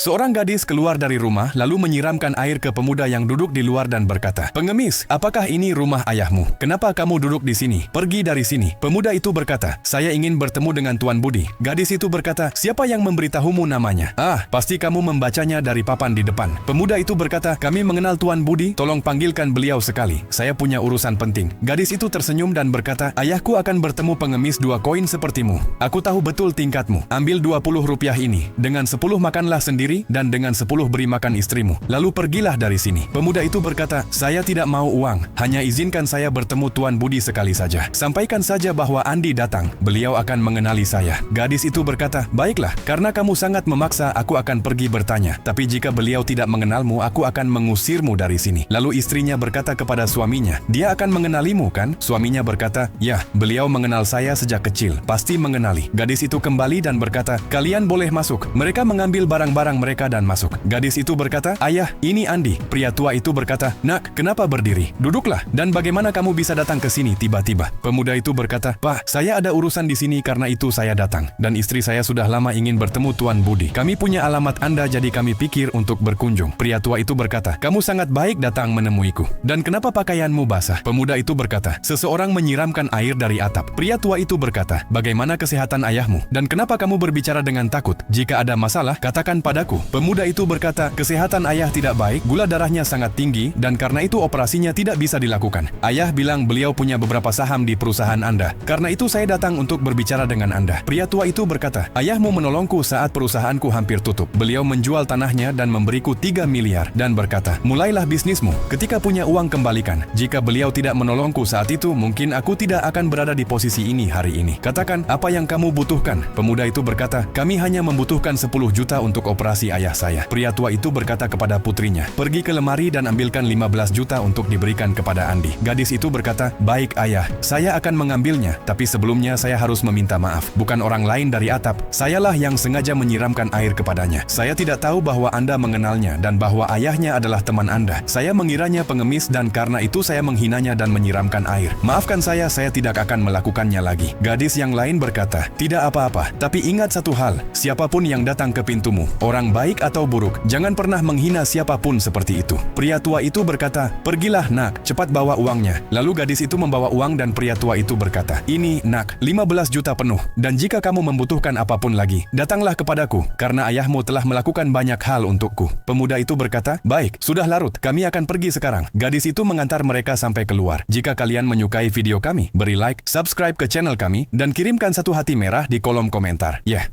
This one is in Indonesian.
Seorang gadis keluar dari rumah lalu menyiramkan air ke pemuda yang duduk di luar dan berkata, "Pengemis, apakah ini rumah ayahmu? Kenapa kamu duduk di sini? Pergi dari sini." Pemuda itu berkata, "Saya ingin bertemu dengan Tuan Budi." Gadis itu berkata, "Siapa yang memberitahumu namanya?" "Ah, pasti kamu membacanya dari papan di depan." Pemuda itu berkata, "Kami mengenal Tuan Budi, tolong panggilkan beliau sekali. Saya punya urusan penting." Gadis itu tersenyum dan berkata, "Ayahku akan bertemu pengemis 2 koin sepertimu. Aku tahu betul tingkatmu. Ambil 20 rupiah ini. Dengan 10 makanlah sendiri dan dengan 10 beri makan istrimu. Lalu pergilah dari sini." Pemuda itu berkata, "Saya tidak mau uang. Hanya izinkan saya bertemu Tuan Budi sekali saja. Sampaikan saja bahwa Andi datang. Beliau akan mengenali saya." Gadis itu berkata, "Baiklah, karena kamu sangat memaksa, aku akan pergi bertanya. Tapi jika beliau tidak mengenalmu, aku akan mengusirmu dari sini." Lalu istrinya berkata kepada suaminya, "Dia akan mengenalimu, kan?" Suaminya berkata, "Ya, beliau mengenal saya sejak kecil. Pasti mengenali." Gadis itu kembali dan berkata, "Kalian boleh masuk." Mereka mengambil barang-barang mereka dan masuk. Gadis itu berkata, "Ayah, ini Andi." Pria tua itu berkata, "Nak, kenapa berdiri? Duduklah. Dan bagaimana kamu bisa datang ke sini tiba-tiba?" Pemuda itu berkata, "Pak, saya ada urusan di sini karena itu saya datang. Dan istri saya sudah lama ingin bertemu Tuan Budi. Kami punya alamat Anda jadi kami pikir untuk berkunjung." Pria tua itu berkata, "Kamu sangat baik datang menemuiku. Dan kenapa pakaianmu basah?" Pemuda itu berkata, "Seseorang menyiramkan air dari atap." Pria tua itu berkata, "Bagaimana kesehatan ayahmu? Dan kenapa kamu berbicara dengan takut? Jika ada masalah, katakan padaku." Pemuda itu berkata, "Kesehatan ayah tidak baik, gula darahnya sangat tinggi, dan karena itu operasinya tidak bisa dilakukan. Ayah bilang beliau punya beberapa saham di perusahaan Anda. Karena itu saya datang untuk berbicara dengan Anda." Pria tua itu berkata, "Ayahmu menolongku saat perusahaanku hampir tutup. Beliau menjual tanahnya dan memberiku 3 miliar, dan berkata, 'Mulailah bisnismu. Ketika punya uang kembalikan.' Jika beliau tidak menolongku saat itu, mungkin aku tidak akan berada di posisi ini hari ini. Katakan, apa yang kamu butuhkan?" Pemuda itu berkata, "Kami hanya membutuhkan 10 juta untuk operasi ayah saya." Pria tua itu berkata kepada putrinya, "Pergi ke lemari dan ambilkan 15 juta untuk diberikan kepada Andi." Gadis itu berkata, "Baik ayah, saya akan mengambilnya, tapi sebelumnya saya harus meminta maaf. Bukan orang lain dari atap, sayalah yang sengaja menyiramkan air kepadanya. Saya tidak tahu bahwa Anda mengenalnya dan bahwa ayahnya adalah teman Anda. Saya mengiranya pengemis dan karena itu saya menghinanya dan menyiramkan air. Maafkan saya tidak akan melakukannya lagi." Gadis yang lain berkata, "Tidak apa-apa, tapi ingat satu hal, siapapun yang datang ke pintumu, orang baik atau buruk, jangan pernah menghina siapapun seperti itu." Pria tua itu berkata, "Pergilah nak, cepat bawa uangnya." Lalu gadis itu membawa uang dan pria tua itu berkata, "Ini nak, 15 juta penuh, dan jika kamu membutuhkan apapun lagi, datanglah kepadaku, karena ayahmu telah melakukan banyak hal untukku." Pemuda itu berkata, "Baik, sudah larut, kami akan pergi sekarang." Gadis itu mengantar mereka sampai keluar. Jika kalian menyukai video kami, beri like, subscribe ke channel kami, dan kirimkan 1 hati merah di kolom komentar. Ya.